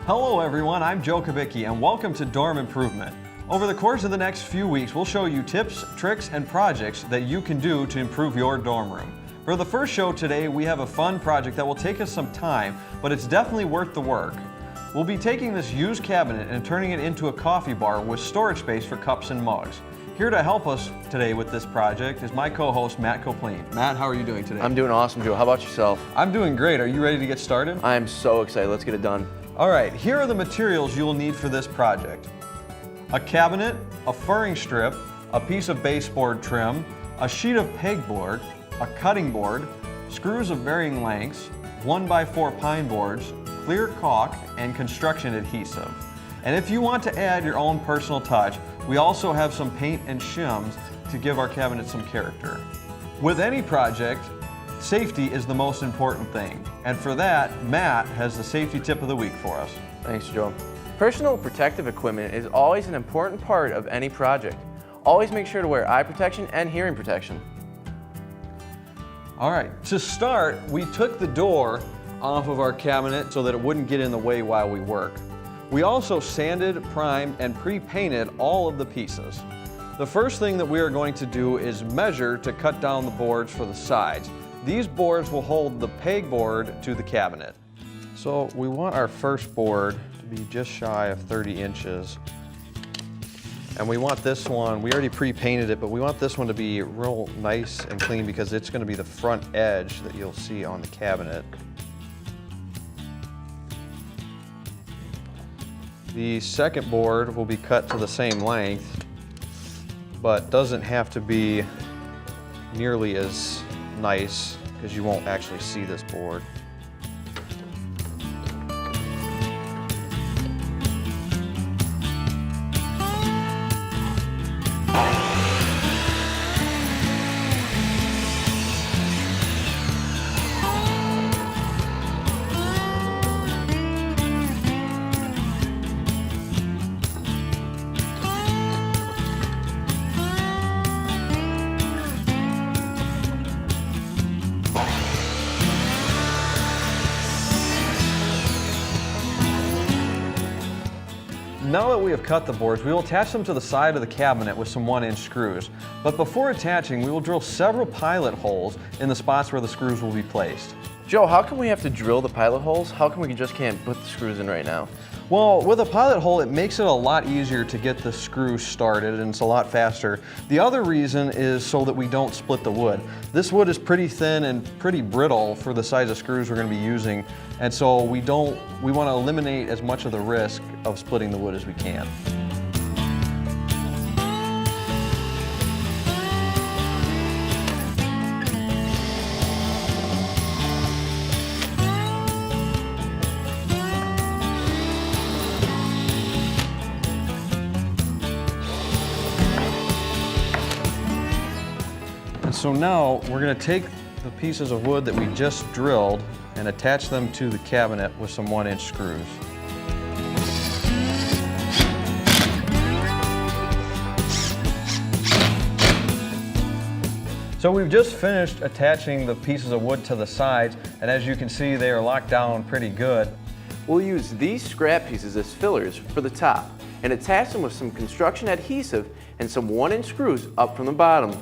Hello everyone, I'm Joe Kubicki and welcome to Dorm Improvement. Over the course of the next few weeks, we'll show you tips, tricks, and projects that you can do to improve your dorm room. For the first show today, we have a fun project that will take us some time, but it's definitely worth the work. We'll be taking this used cabinet and turning it into a coffee bar with storage space for cups and mugs. Here to help us today with this project is my co-host, Matt Copleen. Matt, how are you doing today? I'm doing awesome, Joe. How about yourself? I'm doing great. Are you ready to get started? I am so excited. Let's get it done. All right, here are the materials you will need for this project. A cabinet, a furring strip, a piece of baseboard trim, a sheet of pegboard, a cutting board, screws of varying lengths, 1x4 pine boards, clear caulk, and construction adhesive. And if you want to add your own personal touch, we also have some paint and shims to give our cabinet some character. With any project, safety is the most important thing. And for that, Matt has the safety tip of the week for us. Thanks, Joe. Personal protective equipment is always an important part of any project. Always make sure to wear eye protection and hearing protection. All right, to start, we took the door off of our cabinet so that it wouldn't get in the way while we work. We also sanded, primed, and pre-painted all of the pieces. The first thing that we are going to do is measure to cut down the boards for the sides. These boards will hold the pegboard to the cabinet. So we want our first board to be just shy of 30 inches. And we want this one, we already pre-painted it, but we want this one to be real nice and clean because it's going to be the front edge that you'll see on the cabinet. The second board will be cut to the same length, but doesn't have to be nearly as nice because you won't actually see this board. Now that we have cut the boards, we will attach them to the side of the cabinet with some 1-inch screws. But before attaching, we will drill several pilot holes in the spots where the screws will be placed. Joe, how come we have to drill the pilot holes? How come we just can't put the screws in right now? Well, with a pilot hole, it makes it a lot easier to get the screw started and it's a lot faster. The other reason is so that we don't split the wood. This wood is pretty thin and pretty brittle for the size of screws we're going to be using, and so we want to eliminate as much of the risk of splitting the wood as we can. So now we're going to take the pieces of wood that we just drilled and attach them to the cabinet with some 1-inch screws. So we've just finished attaching the pieces of wood to the sides, and as you can see, they are locked down pretty good. We'll use these scrap pieces as fillers for the top and attach them with some construction adhesive and some 1-inch screws up from the bottom.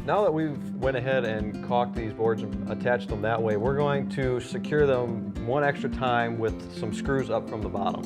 Now that we've went ahead and caulked these boards and attached them that way, we're going to secure them one extra time with some screws up from the bottom.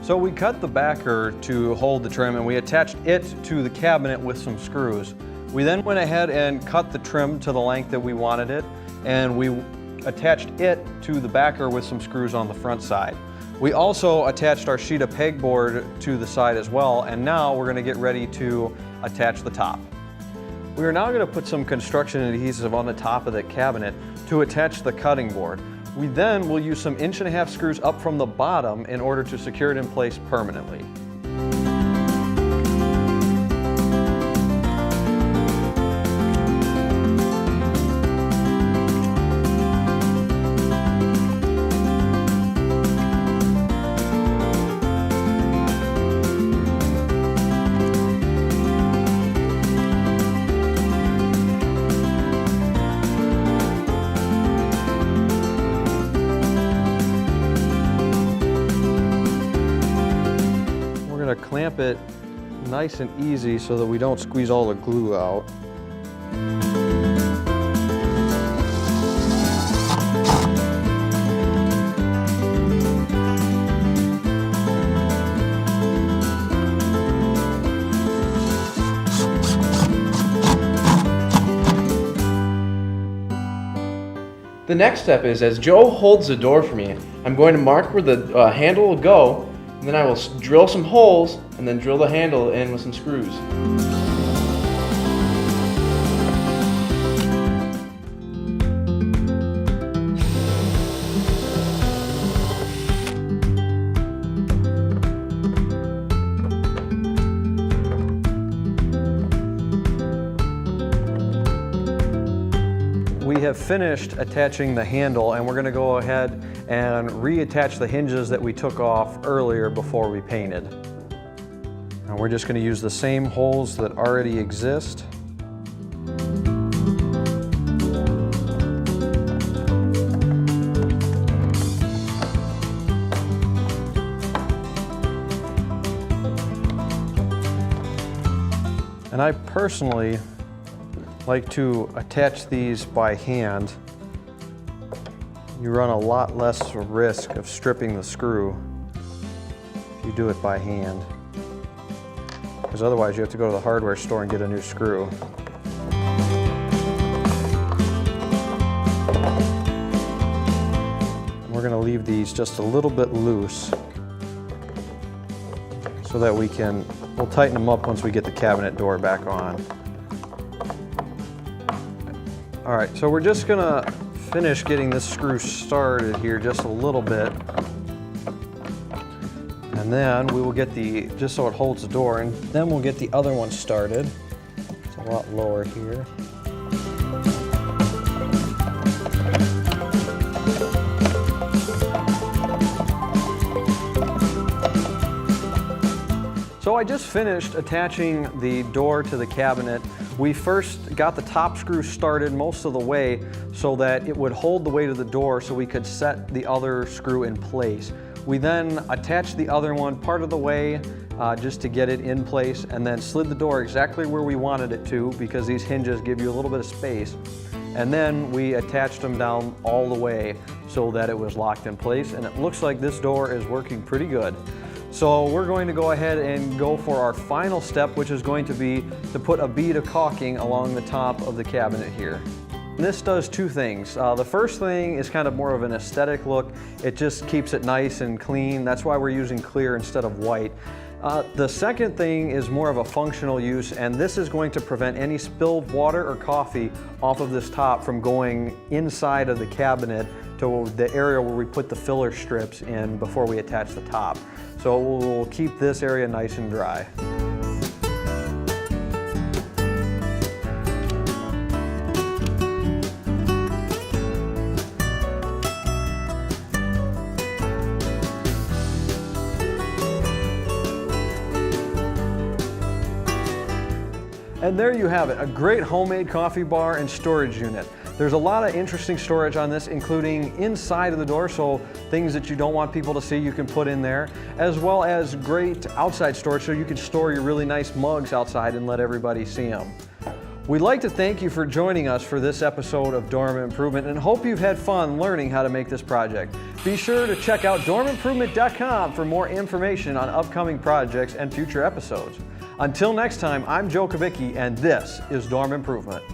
So we cut the backer to hold the trim and we attached it to the cabinet with some screws. We then went ahead and cut the trim to the length that we wanted it, and we attached it to the backer with some screws on the front side. We also attached our sheet of pegboard to the side as well, and now we're going to get ready to attach the top. We are now going to put some construction adhesive on the top of the cabinet to attach the cutting board. We then will use some 1.5-inch screws up from the bottom in order to secure it in place permanently. going to clamp it nice and easy so that we don't squeeze all the glue out. The next step is, as Joe holds the door for me, I'm going to mark where the handle will go, and then I will drill some holes and then drill the handle in with some screws. We have finished attaching the handle, and we're going to go ahead and reattach the hinges that we took off earlier before we painted. And we're just going to use the same holes that already exist. And I personally like to attach these by hand. You run a lot less risk of stripping the screw if you do it by hand, because otherwise you have to go to the hardware store and get a new screw. And we're going to leave these just a little bit loose so that we'll tighten them up once we get the cabinet door back on. All right, so we're just gonna finish getting this screw started here just a little bit. And then we will get just so it holds the door, and then we'll get the other one started. It's a lot lower here. So I just finished attaching the door to the cabinet. We first got the top screw started most of the way so that it would hold the weight of the door so we could set the other screw in place. We then attached the other one part of the way just to get it in place, and then slid the door exactly where we wanted it to, because these hinges give you a little bit of space. And then we attached them down all the way so that it was locked in place, and it looks like this door is working pretty good. So we're going to go ahead and go for our final step, which is going to be to put a bead of caulking along the top of the cabinet here. And this does two things. The first thing is kind of more of an aesthetic look. It just keeps it nice and clean. That's why we're using clear instead of white. The second thing is more of a functional use, and this is going to prevent any spilled water or coffee off of this top from going inside of the cabinet to the area where we put the filler strips in before we attach the top. So we'll keep this area nice and dry. And there you have it, a great homemade coffee bar and storage unit. There's a lot of interesting storage on this, including inside of the door, so things that you don't want people to see you can put in there, as well as great outside storage so you can store your really nice mugs outside and let everybody see them. We'd like to thank you for joining us for this episode of Dorm Improvement, and hope you've had fun learning how to make this project. Be sure to check out dormimprovement.com for more information on upcoming projects and future episodes. Until next time, I'm Joe Kavicki, and this is Dorm Improvement.